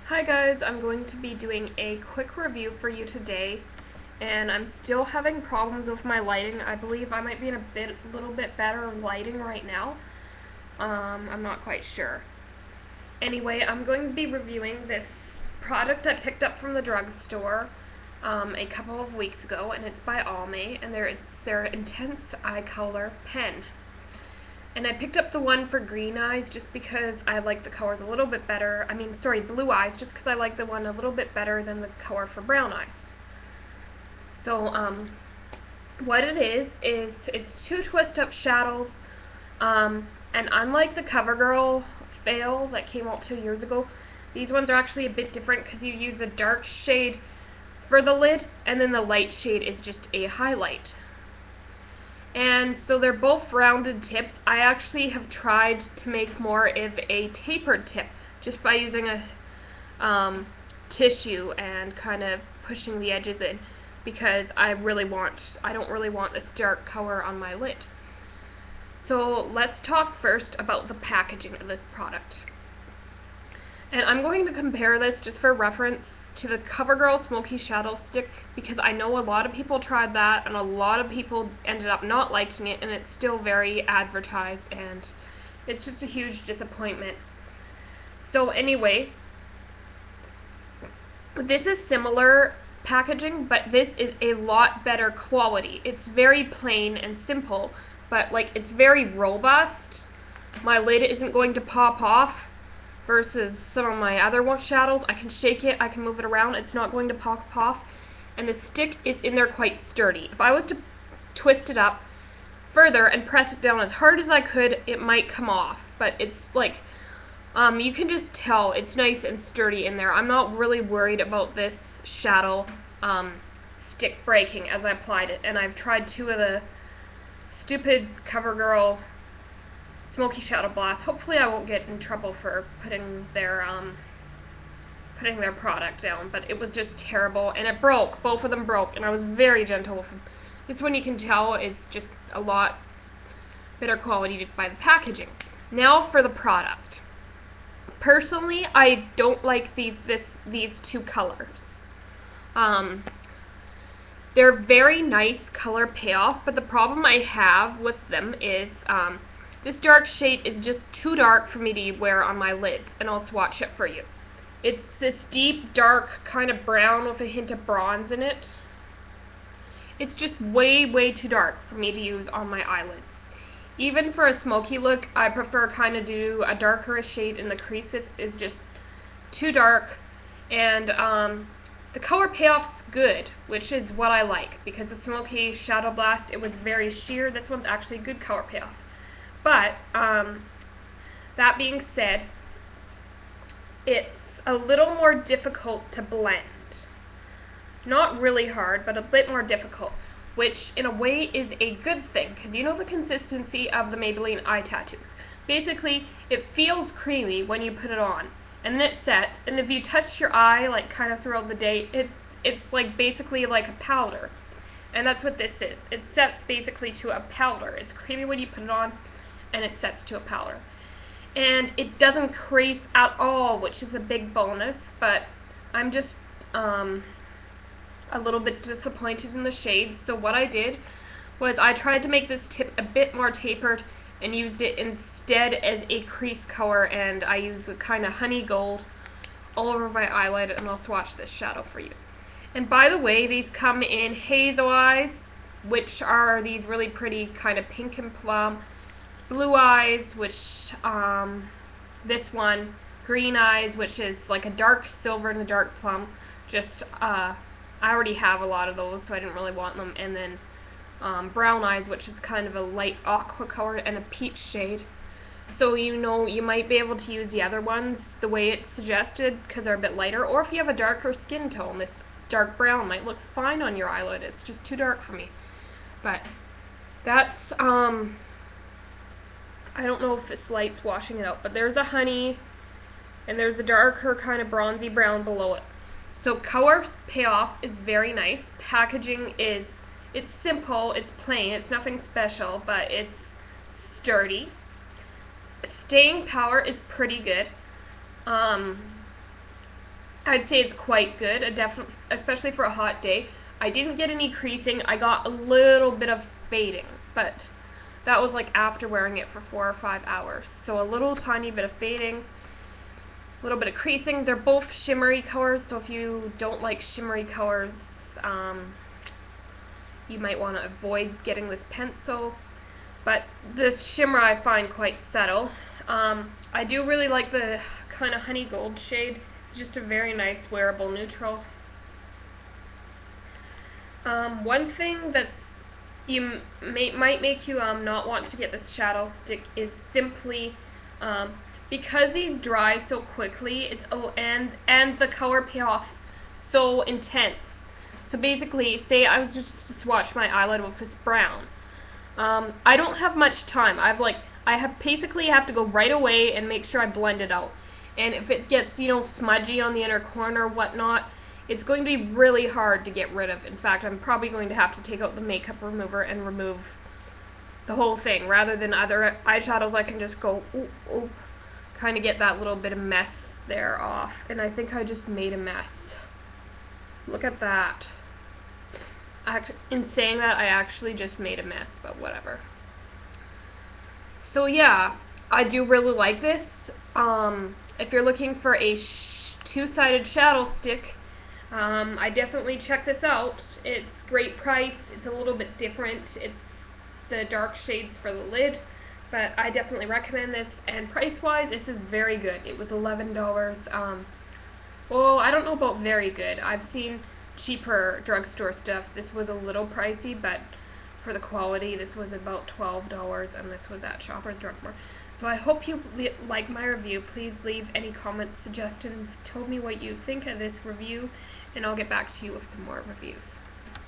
Hi guys, I'm going to be doing a quick review for you today, and I'm still having problems with my lighting. I believe I might be in a little bit better lighting right now. I'm not quite sure. Anyway, I'm going to be reviewing this product I picked up from the drugstore a couple of weeks ago, and it's by Almay, and it's their Intense Eye Color pen. And I picked up the one for green eyes just because I like the colors a little bit better. Blue eyes, just because I like the one a little bit better than the color for brown eyes. So, what it is it's two twist up shadows. And unlike the CoverGirl fail that came out 2 years ago, these ones are actually a bit different because you use a dark shade for the lid, and then the light shade is just a highlight. And so they're both rounded tips. I actually have tried to make more of a tapered tip just by using a tissue and kind of pushing the edges in, because I don't really want this dark color on my lid. So let's talk first about the packaging of this product. And I'm going to compare this, just for reference, to the CoverGirl Smoky Shadow Stick, because I know a lot of people tried that and a lot of people ended up not liking it, and it's still very advertised, and it's just a huge disappointment. So anyway, this is similar packaging, but this is a lot better quality. It's very plain and simple, but it's very robust. My lid isn't going to pop off. Versus some of my other shadows, I can shake it, I can move it around, it's not going to pop off, and the stick is in there quite sturdy. If I was to twist it up further and press it down as hard as I could, it might come off, but it's you can just tell it's nice and sturdy in there. I'm not really worried about this shadow stick breaking as I applied it, and I've tried two of the stupid CoverGirl Smoky Shadow Blast. Hopefully I won't get in trouble for putting their product down, but it was just terrible, and it broke. Both of them broke, and I was very gentle with them. This one you can tell is just a lot better quality just by the packaging. Now for the product. Personally, I don't like these two colors. They're very nice color payoff, but the problem I have with them is this dark shade is just too dark for me to wear on my lids, and I'll swatch it for you. It's this deep, dark kind of brown with a hint of bronze in it. It's just way, way too dark for me to use on my eyelids. Even for a smoky look, I prefer kind of do a darker shade in the creases. Is just too dark, and the color payoff's good, which is what I like, because the Smoky Shadow Blast, it was very sheer. This one's actually good color payoff. But, that being said, it's a little more difficult to blend. Not really hard, but a bit more difficult, which in a way is a good thing, because you know the consistency of the Maybelline eye tattoos. Basically, it feels creamy when you put it on, and then it sets, and if you touch your eye, kind of throughout the day, it's basically like a powder. And that's what this is. It sets basically to a powder. It's creamy when you put it on, and it sets to a powder. And it doesn't crease at all, which is a big bonus, but I'm just a little bit disappointed in the shades. So what I did was I tried to make this tip a bit more tapered and used it instead as a crease color, and I use a kind of honey gold all over my eyelid, and I'll swatch this shadow for you. And by the way, these come in Hazel Eyes, which are these really pretty kind of pink and plum, Blue Eyes, which, this one, Green Eyes, which is like a dark silver and a dark plum. I already have a lot of those, so I didn't really want them. And then Brown Eyes, which is kind of a light aqua color, and a peach shade. So you might be able to use the other ones the way it's suggested, because they're a bit lighter. Or if you have a darker skin tone, this dark brown might look fine on your eyelid. It's just too dark for me. But that's, I don't know if this light's washing it out, but there's a honey, and there's a darker kind of bronzy brown below it. So color payoff is very nice. Packaging it's simple, it's plain, it's nothing special, but it's sturdy. Staying power is pretty good. I'd say it's quite good, especially for a hot day. I didn't get any creasing. I got a little bit of fading, but that was like after wearing it for 4 or 5 hours. So a little tiny bit of fading, a little bit of creasing. They're both shimmery colors, so if you don't like shimmery colors, you might want to avoid getting this pencil. But this shimmer I find quite subtle. I do really like the kind of honey gold shade. It's just a very nice wearable neutral. One thing that's might make you not want to get this shadow stick is simply because these dry so quickly. And the color payoff's so intense. So basically, say I was just to swatch my eyelid with this brown. I don't have much time. Basically have to go right away and make sure I blend it out. And if it gets, smudgy on the inner corner or whatnot, it's going to be really hard to get rid of. In fact, I'm probably going to have to take out the makeup remover and remove the whole thing. Rather than other eyeshadows, I can just go, oop, oop, kind of get that little bit of mess there off. And I think I just made a mess. Look at that. In saying that, I actually just made a mess, but whatever. So yeah, I do really like this. If you're looking for a two-sided shadow stick, I definitely check this out. It's great price. It's a little bit different. It's the dark shades for the lid, but I definitely recommend this. And price-wise, this is very good. It was $11. Well, I don't know about very good. I've seen cheaper drugstore stuff. This was a little pricey, but for the quality, this was about $12, and this was at Shoppers Drug Mart. So I hope you like my review. Please leave any comments, suggestions, tell me what you think of this review, and I'll get back to you with some more reviews.